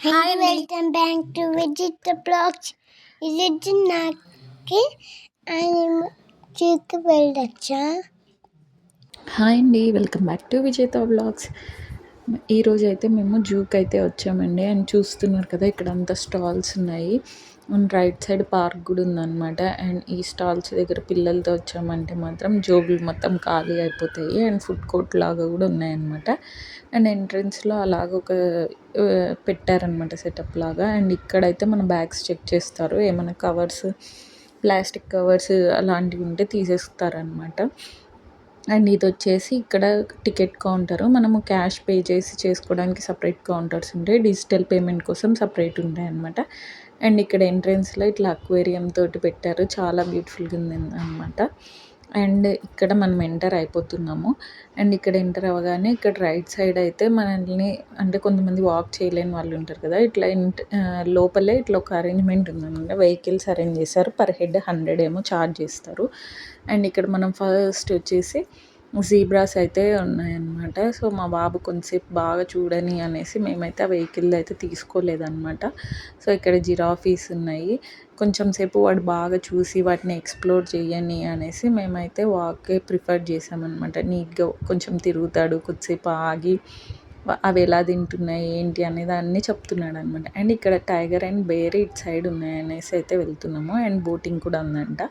Hi అండి, welcome back to visit blogs. ఈరోజు నాకు జూకి వెళ్ళొచ్చా. హాయ్ అండి, welcome back to Vijetha vlogs. ఈరోజు అయితే మేము జూకి అయితే వచ్చామండి. అండ్ చూస్తున్నారు కదా, ఇక్కడ అంతా స్టాల్స్ ఉన్నాయి. అండ్ రైట్ సైడ్ పార్క్ కూడా ఉందన్నమాట. అండ్ ఈ స్టాల్స్ దగ్గర పిల్లలతో వచ్చామంటే మాత్రం జోబులు మొత్తం ఖాళీ అయిపోతాయి. అండ్ ఫుడ్ కోర్ట్ లాగా కూడా ఉన్నాయన్నమాట. అండ్ ఎంట్రన్స్లో అలాగ ఒక పెట్టారనమాట సెటప్ లాగా. అండ్ ఇక్కడైతే మన బ్యాగ్స్ చెక్ చేస్తారు, ఏమైనా కవర్స్, ప్లాస్టిక్ కవర్స్ అలాంటివి ఉంటే తీసేస్తారనమాట. అండ్ ఇది వచ్చేసి ఇక్కడ టికెట్ కౌంటరు. మనము క్యాష్ పే చేసి చేసుకోవడానికి సపరేట్ కౌంటర్స్ ఉంటాయి, డిజిటల్ పేమెంట్ కోసం సపరేట్ ఉంటాయి అన్నమాట. అండ్ ఇక్కడ ఎంట్రన్స్లో ఇట్లా అక్వేరియం తోటి పెట్టారు, చాలా బ్యూటిఫుల్గా ఉంది అనమాట. అండ్ ఇక్కడ మనం ఎంటర్ అయిపోతున్నాము. అండ్ ఇక్కడ ఎంటర్ అవ్వగానే ఇక్కడ రైట్ సైడ్ అయితే మనల్ని, అంటే కొంతమంది వాక్ చేయలేని వాళ్ళు ఉంటారు కదా, ఇట్లా లోపలే ఇట్లా ఒక అరేంజ్మెంట్ ఉందన్నమాట. వెహికల్స్ అరేంజ్ చేశారు, పర్ హెడ్ 100 ఏమో ఛార్జ్ చేస్తారు. అండ్ ఇక్కడ మనం ఫస్ట్ వచ్చేసి జీబ్రాస్ అయితే ఉన్నాయన్నమాట. సో మా బాబు కొంతసేపు బాగా చూడని అనేసి మేమైతే ఆ వెహికల్ అయితే తీసుకోలేదన్నమాట. సో ఇక్కడ జిరాఫీస్ ఉన్నాయి, కొంచెం సేపు వాడు బాగా చూసి వాటిని ఎక్స్ప్లోర్ చేయని అనేసి మేమైతే వాకే ప్రిఫర్ చేసామన్నమాట. నీట్గా కొంచెం తిరుగుతాడు, కొద్దిసేపు ఆగి అవి ఎలా తింటున్నాయి ఏంటి అనేది అన్నీ చెప్తున్నాడు అనమాట. అండ్ ఇక్కడ టైగర్ అండ్ బేర్ ఇటు సైడ్ ఉన్నాయి అనేసి అయితే వెళ్తున్నాము. అండ్ బోటింగ్ కూడా ఉందంట.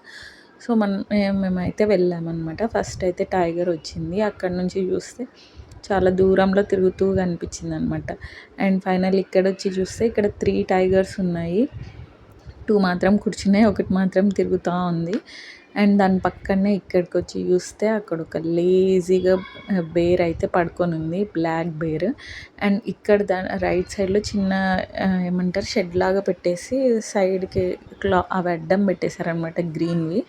సో మేమైతే వెళ్ళామన్నమాట. ఫస్ట్ అయితే టైగర్ వచ్చింది, అక్కడ నుంచి చూస్తే చాలా దూరంలో తిరుగుతూ కనిపించింది అనమాట. అండ్ ఫైనల్ ఇక్కడ వచ్చి చూస్తే ఇక్కడ 3 టైగర్స్ ఉన్నాయి. 2 మాత్రం కూర్చున్నాయి, ఒకటి మాత్రం తిరుగుతూ ఉంది. అండ్ దాని పక్కనే ఇక్కడికి వచ్చి చూస్తే అక్కడ ఒక లేజీగా బేర్ అయితే పడుకొని ఉంది, బ్లాక్ బేర్. అండ్ ఇక్కడ రైట్ సైడ్లో చిన్న ఏమంటారు షెడ్ లాగా పెట్టేసి సైడ్కి అవి అడ్డం పెట్టేశారనమాట, గ్రీన్వి.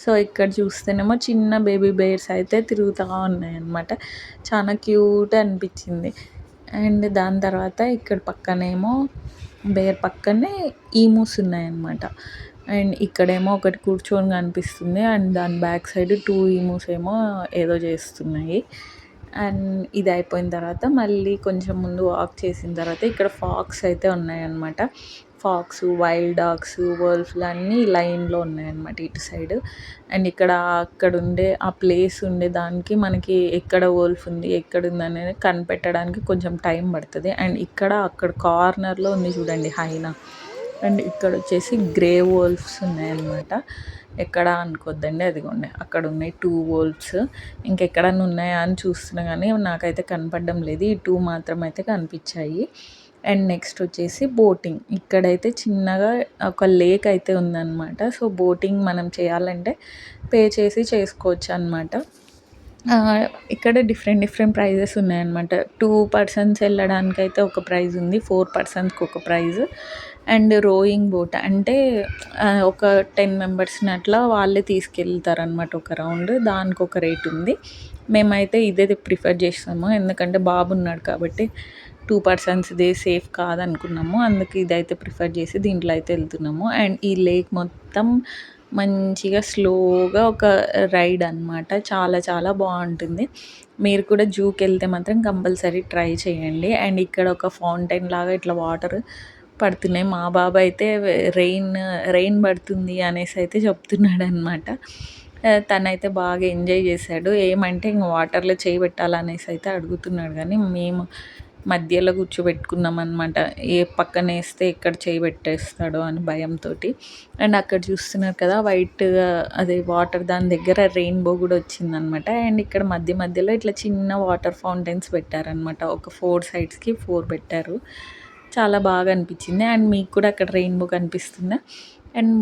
సో ఇక్కడ చూస్తేనేమో చిన్న బేబీ బేర్స్ అయితే తిరుగుతూ ఉన్నాయన్నమాట, చాలా క్యూట్ అనిపించింది. అండ్ దాని తర్వాత ఇక్కడ పక్కనేమో బేర్ పక్కనే ఈమూస్ ఉన్నాయన్నమాట. అండ్ ఇక్కడేమో ఒకటి కూర్చొని కనిపిస్తుంది, అండ్ దాని బ్యాక్ సైడ్ 2 ఈమూస్ ఏమో ఏదో చేస్తున్నాయి. అండ్ ఇది అయిపోయిన తర్వాత మళ్ళీ కొంచెం ముందు వాక్ చేసిన తర్వాత ఇక్కడ ఫాక్స్ అయితే ఉన్నాయన్నమాట. ఫాక్స్, వైల్డ్ డాగ్స్, వోల్ఫ్లు అన్నీ లైన్లో ఉన్నాయన్నమాట ఇటు సైడ్. అండ్ ఇక్కడ అక్కడ ఉండే ఆ ప్లేస్ ఉండే దానికి మనకి ఎక్కడ వోల్ఫ్ ఉంది ఎక్కడ ఉంది అనేది కనిపెట్టడానికి కొంచెం టైం పడుతుంది. అండ్ ఇక్కడ అక్కడ కార్నర్లో ఉంది చూడండి హైనా. అండ్ ఇక్కడ వచ్చేసి గ్రే వోల్ఫ్స్ ఉన్నాయన్నమాట. ఎక్కడ అనుకోద్దండి, అదిగోండి అక్కడ ఉన్నాయి 2 వోల్ఫ్స్. ఇంకెక్కడన్నా ఉన్నాయా అని చూస్తున్నా కానీ నాకైతే కనపడడం లేదు, ఈ 2 మాత్రం అయితే కనిపించాయి. అండ్ నెక్స్ట్ వచ్చేసి బోటింగ్. ఇక్కడైతే చిన్నగా ఒక లేక్ అయితే ఉందన్నమాట. సో బోటింగ్ మనం చేయాలంటే పే చేసి చేసుకోవచ్చు అనమాట. ఇక్కడ డిఫరెంట్ ప్రైజెస్ ఉన్నాయన్నమాట. 2 పర్సన్స్ వెళ్ళడానికైతే ఒక ప్రైజ్ ఉంది, 4 పర్సన్స్కి ఒక ప్రైజ్. అండ్ రోయింగ్ బోట్ అంటే ఒక 10 మెంబర్స్ని అట్లా వాళ్ళే తీసుకెళ్తారనమాట ఒక రౌండ్, దానికి ఒక రేట్ ఉంది. మేమైతే ఇదే ప్రిఫర్ చేస్తాము, ఎందుకంటే బాబు ఉన్నాడు కాబట్టి 2 పర్సన్స్ది సేఫ్ కాదనుకున్నాము, అందుకే ఇదైతే ప్రిఫర్ చేసి దీంట్లో అయితే వెళ్తున్నాము. అండ్ ఈ లేక్ మొత్తం మంచిగా స్లోగా ఒక రైడ్ అనమాట, చాలా బాగుంటుంది. మీరు కూడా జూకి వెళ్తే మాత్రం కంపల్సరీ ట్రై చేయండి. అండ్ ఇక్కడ ఒక ఫౌంటైన్ లాగా ఇట్లా వాటర్ పడుతున్నాయి. మా బాబు అయితే రెయిన్ పడుతుంది అనేసి అయితే చెప్తున్నాడు అనమాట. తనైతే బాగా ఎంజాయ్ చేశాడు. ఏమంటే ఇంక వాటర్లో చేయి పెట్టాలనేసి అయితే అడుగుతున్నాడు, కానీ మేము మధ్యలో కూర్చోబెట్టుకున్నాం అనమాట, ఏ పక్కన వేస్తే ఎక్కడ చేయి పెట్టేస్తాడో అని భయంతో. అండ్ అక్కడ చూస్తున్నారు కదా వైట్గా అదే వాటర్, దాని దగ్గర రెయిన్బో కూడా వచ్చిందనమాట. అండ్ ఇక్కడ మధ్యలో ఇట్లా చిన్న వాటర్ ఫౌంటైన్స్ పెట్టారనమాట, ఒక 4 సైడ్స్కి 4 పెట్టారు, చాలా బాగా అనిపించింది. అండ్ మీకు కూడా అక్కడ రెయిన్బో కనిపిస్తుందా. అండ్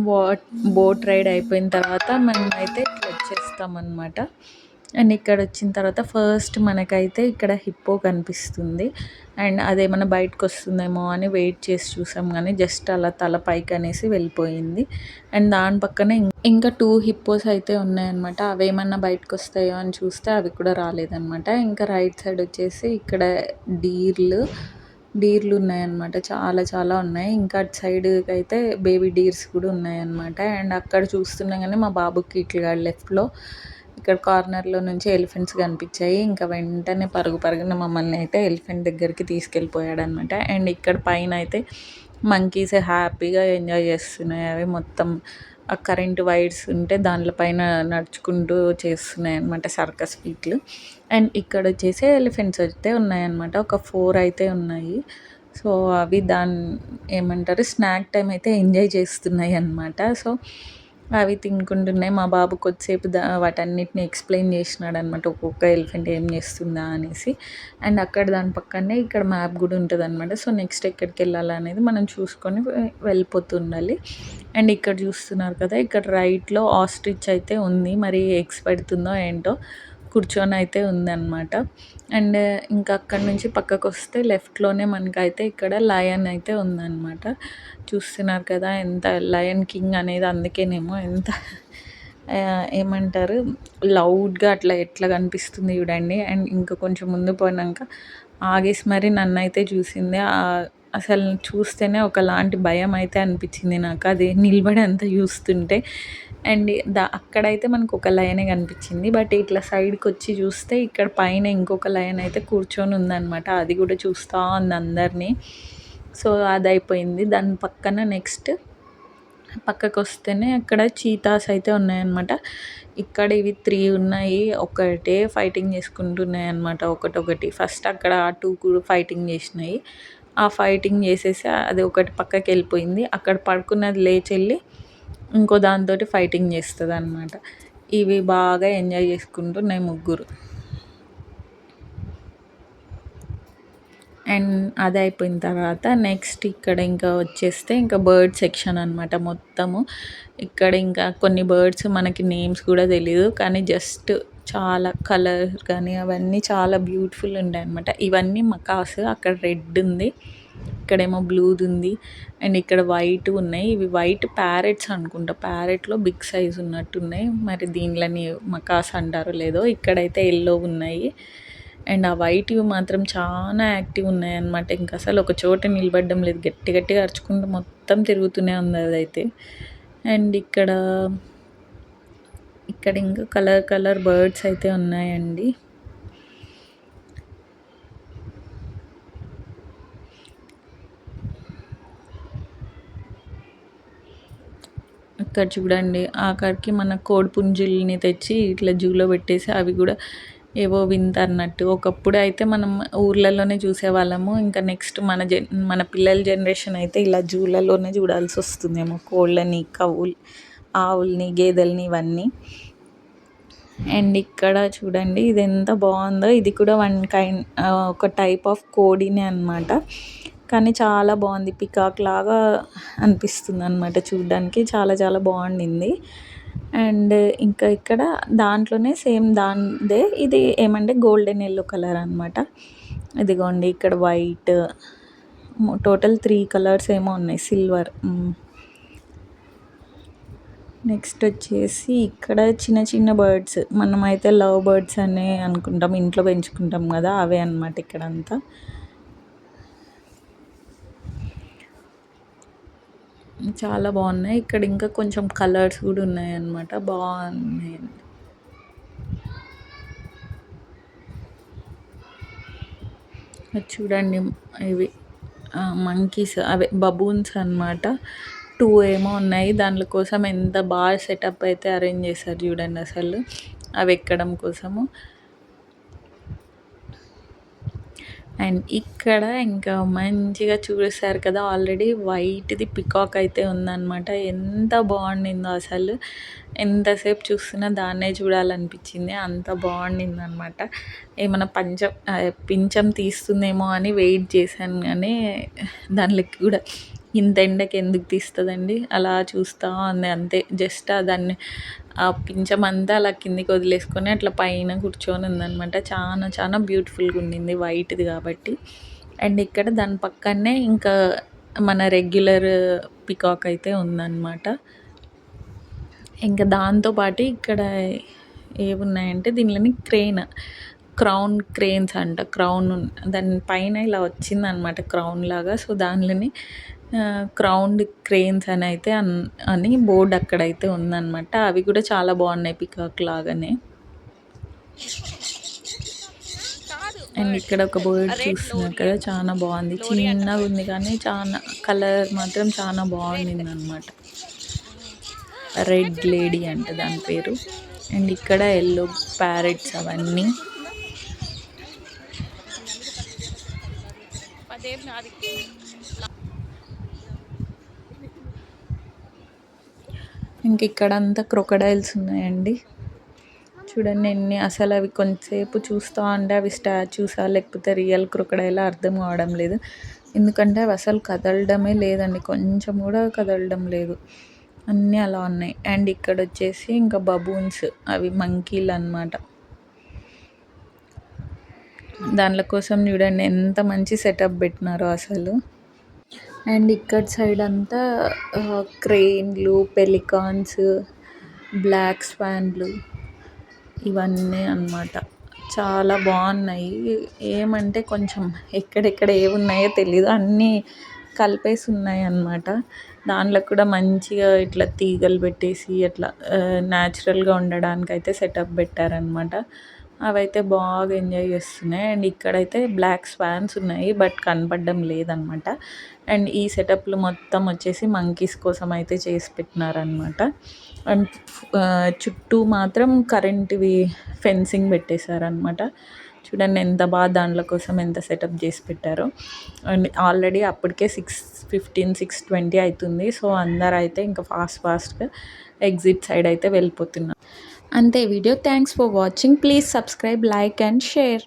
బోట్ రైడ్ అయిపోయిన తర్వాత మనమైతే ఇట్లా వచ్చేస్తామన్నమాట. అండ్ ఇక్కడ వచ్చిన తర్వాత ఫస్ట్ మనకైతే ఇక్కడ హిప్పో కనిపిస్తుంది. అండ్ అదేమన్నా బయటకు వస్తుందేమో అని వెయిట్ చేసి చూసాం, కానీ జస్ట్ అలా తల పైకి అనేసి వెళ్ళిపోయింది. అండ్ దాని పక్కనే ఇంకా 2 హిప్పోస్ అయితే ఉన్నాయన్నమాట, అవేమన్నా బయటకు వస్తాయో అని చూస్తే అవి కూడా రాలేదన్నమాట. ఇంకా రైట్ సైడ్ వచ్చేసి ఇక్కడ డీర్లు ఉన్నాయన్నమాట, చాలా ఉన్నాయి. ఇంకా అటు సైడ్కి అయితే బేబీ డీర్స్ కూడా ఉన్నాయన్నమాట. అండ్ అక్కడ చూస్తున్నా కానీ మా బాబుకి ఇట్లా లెఫ్ట్లో ఇక్కడ కార్నర్లో నుంచి ఎలిఫెంట్స్ కనిపించాయి. ఇంకా వెంటనే పరుగున మమ్మల్ని అయితే ఎలిఫెంట్ దగ్గరికి తీసుకెళ్ళిపోయాడనమాట. అండ్ ఇక్కడ పైన అయితే మంకీస్ హ్యాపీగా ఎంజాయ్ చేస్తున్నాయి. అవి మొత్తం ఆ కరెంట్ వైర్స్ ఉంటే దాంట్లో పైన నడుచుకుంటూ చేస్తున్నాయి అనమాట సర్కస్ ఫీట్లు. అండ్ ఇక్కడ వచ్చేసి ఎలిఫెంట్స్ అయితే ఉన్నాయన్నమాట. ఒక 4 అయితే ఉన్నాయి. సో అవి ఏమంటారు స్నాక్ టైం అయితే ఎంజాయ్ చేస్తున్నాయి అన్నమాట. సో అవి తినుకుంటున్నాయి. మా బాబు కొద్దిసేపు వాటన్నిటిని ఎక్స్ప్లెయిన్ చేసినాడు అనమాట, ఒక్కొక్క ఎలిఫెంట్ ఏం చేస్తుందా అనేసి. అండ్ అక్కడ దాని పక్కనే ఇక్కడ మ్యాప్ కూడా ఉంటుంది అనమాట. సో నెక్స్ట్ ఎక్కడికి వెళ్ళాలనేది మనం చూసుకొని వెళ్ళిపోతుండాలి. అండ్ ఇక్కడ చూస్తున్నారు కదా, ఇక్కడ రైట్లో ఆస్ట్రిచ్ అయితే ఉంది. మరి ఎగ్స్ పెడుతుందో ఏంటో, కూర్చొని అయితే ఉందన్నమాట. అండ్ ఇంకా అక్కడి నుంచి పక్కకు వస్తే లెఫ్ట్లోనే మనకైతే ఇక్కడ లయన్ అయితే ఉందన్నమాట. చూస్తున్నారు కదా, ఎంత లయన్ కింగ్ అనేది అందుకేనేమో ఎంత ఏమంటారు లౌడ్గా అట్లా ఎట్లా కనిపిస్తుంది చూడండి. అండ్ ఇంకా కొంచెం ముందు పోయినాక ఆగేసి మరి నన్ను అయితే చూసింది. అసలు చూస్తేనే ఒకలాంటి భయం అయితే అనిపించింది నాకు, అది నిలబడి అంతా చూస్తుంటే. అండ్ అక్కడైతే మనకు ఒక లయనే కనిపించింది. బట్ ఇట్లా సైడ్కి వచ్చి చూస్తే ఇక్కడ పైన ఇంకొక లయన్ అయితే కూర్చొని ఉందన్నమాట. అది కూడా చూస్తూ ఉంది అందరినీ. సో అది అయిపోయింది. దాని పక్కన నెక్స్ట్ పక్కకు వస్తేనే అక్కడ చీతాస్ అయితే ఉన్నాయన్నమాట. ఇక్కడ ఇవి 3 ఉన్నాయి. ఒకటే ఫైటింగ్ చేసుకుంటున్నాయి అన్నమాట, ఒకటొకటి. ఫస్ట్ అక్కడ ఆ 2 కూడా ఫైటింగ్ చేసినాయి. ఆ ఫైటింగ్ చేసేసి అది ఒకటి పక్కకి వెళ్ళిపోయింది. అక్కడ పడుకున్నది లేచి వెళ్ళి ఇంకో దాంతోటి ఫైటింగ్ చేస్తుంది అన్నమాట. ఇవి బాగా ఎంజాయ్ చేసుకుంటున్నాయి ముగ్గురు. అండ్ అది అయిపోయిన తర్వాత నెక్స్ట్ ఇక్కడ ఇంకా వచ్చేస్తే ఇంకా బర్డ్ సెక్షన్ అనమాట మొత్తము. ఇక్కడ ఇంకా కొన్ని బర్డ్స్ మనకి నేమ్స్ కూడా తెలీదు, కానీ జస్ట్ చాలా కలర్ కానీ అవన్నీ చాలా బ్యూటిఫుల్ ఉంటాయి అనమాట. ఇవన్నీ మకాస్, అక్కడ రెడ్ ఉంది, ఇక్కడేమో బ్లూది ఉంది, అండ్ ఇక్కడ వైట్ ఉన్నాయి. ఇవి వైట్ ప్యారెట్స్ అనుకుంటా, ప్యారెట్లో బిగ్ సైజ్ ఉన్నట్టున్నాయి. మరి దీనిలని మకాస్ అంటారో లేదో. ఇక్కడైతే ఎల్లో ఉన్నాయి. అండ్ ఆ వైట్వి మాత్రం చాలా యాక్టివ్ ఉన్నాయి అన్నమాట. ఇంకా అసలు ఒక చోట నిలబడడం లేదు, గట్టి గట్టిగా అరుచుకుంటూ మొత్తం తిరుగుతూనే ఉంది అదైతే. అండ్ ఇక్కడ ఇంకా కలర్ బర్డ్స్ అయితే ఉన్నాయండి. ఇక్కడ చూడండి, ఆఖరికి మన కోడిపుంజుల్ని తెచ్చి ఇట్లా జూలో పెట్టేసి అవి కూడా ఏవో వింత అన్నట్టు. ఒకప్పుడు అయితే మనం ఊర్లలోనే చూసేవాళ్ళము. ఇంకా నెక్స్ట్ మన పిల్లల జనరేషన్ అయితే ఇలా జూలలోనే చూడాల్సి వస్తుందేమో, కోళ్ళని, ఆవుల్ని, గేదెల్ని, ఇవన్నీ. అండ్ ఇక్కడ చూడండి, ఇది ఎంత బాగుందో. ఇది కూడా ఒక టైప్ ఆఫ్ కోడినే అనమాట. కానీ చాలా బాగుంది, పికాక్ లాగా అనిపిస్తుంది అనమాట చూడ్డానికి. చాలా చాలా బాగుండింది. అండ్ ఇంకా ఇక్కడ దాంట్లోనే సేమ్ దాందే ఇది ఏమంటే గోల్డెన్ ఎల్లో కలర్ అనమాట. ఇదిగోండి ఇక్కడ వైట్, టోటల్ 3 కలర్స్ ఏమో ఉన్నాయి, సిల్వర్. నెక్స్ట్ వచ్చేసి ఇక్కడ చిన్న చిన్న బర్డ్స్, మనమైతే లవ్ బర్డ్స్ అనే అనుకుంటాం, ఇంట్లో పెంచుకుంటాం కదా, అవే అనమాట ఇక్కడంతా. చాలా బాగున్నాయి. ఇక్కడ ఇంకా కొంచెం కలర్స్ కూడా ఉన్నాయన్నమాట, బాగున్నాయి. చూడండి, ఇవి మంకీస్, అవే బబూన్స్ అనమాట. 2 ఏమో ఉన్నాయి. దాని కోసం ఎంత బాగా సెటప్ అయితే అరేంజ్ చేశారు చూడండి అసలు, అవి ఎక్కడం కోసము. అండ్ ఇక్కడ ఇంకా మంచిగా చూస్తారు కదా, ఆల్రెడీ వైట్ది పికాక్ అయితే ఉందన్నమాట. ఎంత బాగుండిందో అసలు, ఎంతసేపు చూస్తున్నా దాన్నే చూడాలనిపించింది, అంత బాగుండింది అనమాట. ఏమైనా పించం తీస్తుందేమో అని వెయిట్ చేశాను, కానీ దానికి కూడా ఇంత ఎండకి ఎందుకు తీస్తుందండి, అలా చూస్తూ ఉంది అంతే. జస్ట్ దాన్ని ఆ పించం అంతా అలా కిందికి వదిలేసుకొని అట్లా పైన కూర్చొని ఉందన్నమాట. చాలా చాలా బ్యూటిఫుల్గా ఉండింది, వైట్ది కాబట్టి. అండ్ ఇక్కడ దాని పక్కనే ఇంకా మన రెగ్యులర్ పికాక్ అయితే ఉందన్నమాట. ఇంకా దాంతోపాటు ఇక్కడ ఏమున్నాయంటే దీనిలోని క్రౌన్ క్రేన్స్ అంట. దాని పైన ఇలా వచ్చిందనమాట క్రౌన్ లాగా. సో దానిలోని క్రౌన్డ్ క్రేన్స్ అని బోర్డు అక్కడైతే ఉందన్నమాట. అవి కూడా చాలా బాగున్నాయి, పికాక్ లాగానే. అండ్ ఇక్కడ ఒక బర్డ్ చూస్తున్నారు కదా, చాలా బాగుంది. చిన్నగా ఉంది కానీ చాలా కలర్ మాత్రం చాలా బాగుంది అనమాట. రెడ్ లేడీ అంటే దాని పేరు. అండ్ ఇక్కడ ఎల్లో ప్యారెట్స్ అవన్నీ. ఇంక ఇక్కడ అంతా క్రొకడైల్స్ ఉన్నాయండి. చూడండి ఎన్ని, అసలు అవి కొంతసేపు చూస్తూ ఉంటే అవి స్టాచ్యూసా లేకపోతే రియల్ క్రొకడైలా అర్థం కావడం లేదు. ఎందుకంటే అవి అసలు కదలడమే లేదండి, కొంచెం కూడా కదలడం లేదు, అన్నీ అలా ఉన్నాయి. అండ్ ఇక్కడ వచ్చేసి ఇంకా బబూన్స్, అవి మంకీలు అన్నమాట. దానిల కోసం చూడండి ఎంత మంచి సెటప్ పెట్టినారో అసలు. అండ్ ఇక్కడ సైడ్ అంతా క్రెయిన్లు, పెలికాన్స్, బ్లాక్ స్వాన్లు ఇవన్నీ అన్నమాట. చాలా బాగున్నాయి. ఏమంటే కొంచెం ఎక్కడెక్కడ ఏమున్నాయో తెలీదు, అన్నీ కలిపేసి ఉన్నాయి అన్నమాట. దాంట్లో కూడా మంచిగా ఇట్లా తీగలు పెట్టేసి అట్లా న్యాచురల్గా ఉండడానికి అయితే సెటప్ పెట్టారనమాట. అవైతే బాగా ఎంజాయ్ చేస్తున్నాయి. అండ్ ఇక్కడైతే బ్లాక్ స్వాన్స్ ఉన్నాయి బట్ కనపడడం లేదనమాట. అండ్ ఈ సెటప్లు మొత్తం వచ్చేసి మంకీస్ కోసం అయితే చేసి పెట్టినారనమాట. అండ్ చుట్టూ మాత్రం కరెంట్వి ఫెన్సింగ్ పెట్టేశారనమాట. చూడండి ఎంత బాగా దాంట్లో కోసం ఎంత సెటప్ చేసి పెట్టారో. అండ్ ఆల్రెడీ అప్పటికే 6:15, 6:20 అవుతుంది. సో అందరూ అయితే ఇంకా ఫాస్ట్గా ఎగ్జిట్ సైడ్ అయితే వెళ్ళిపోతున్నారు. అంతే video. Thanks for watching. Please subscribe, like and share.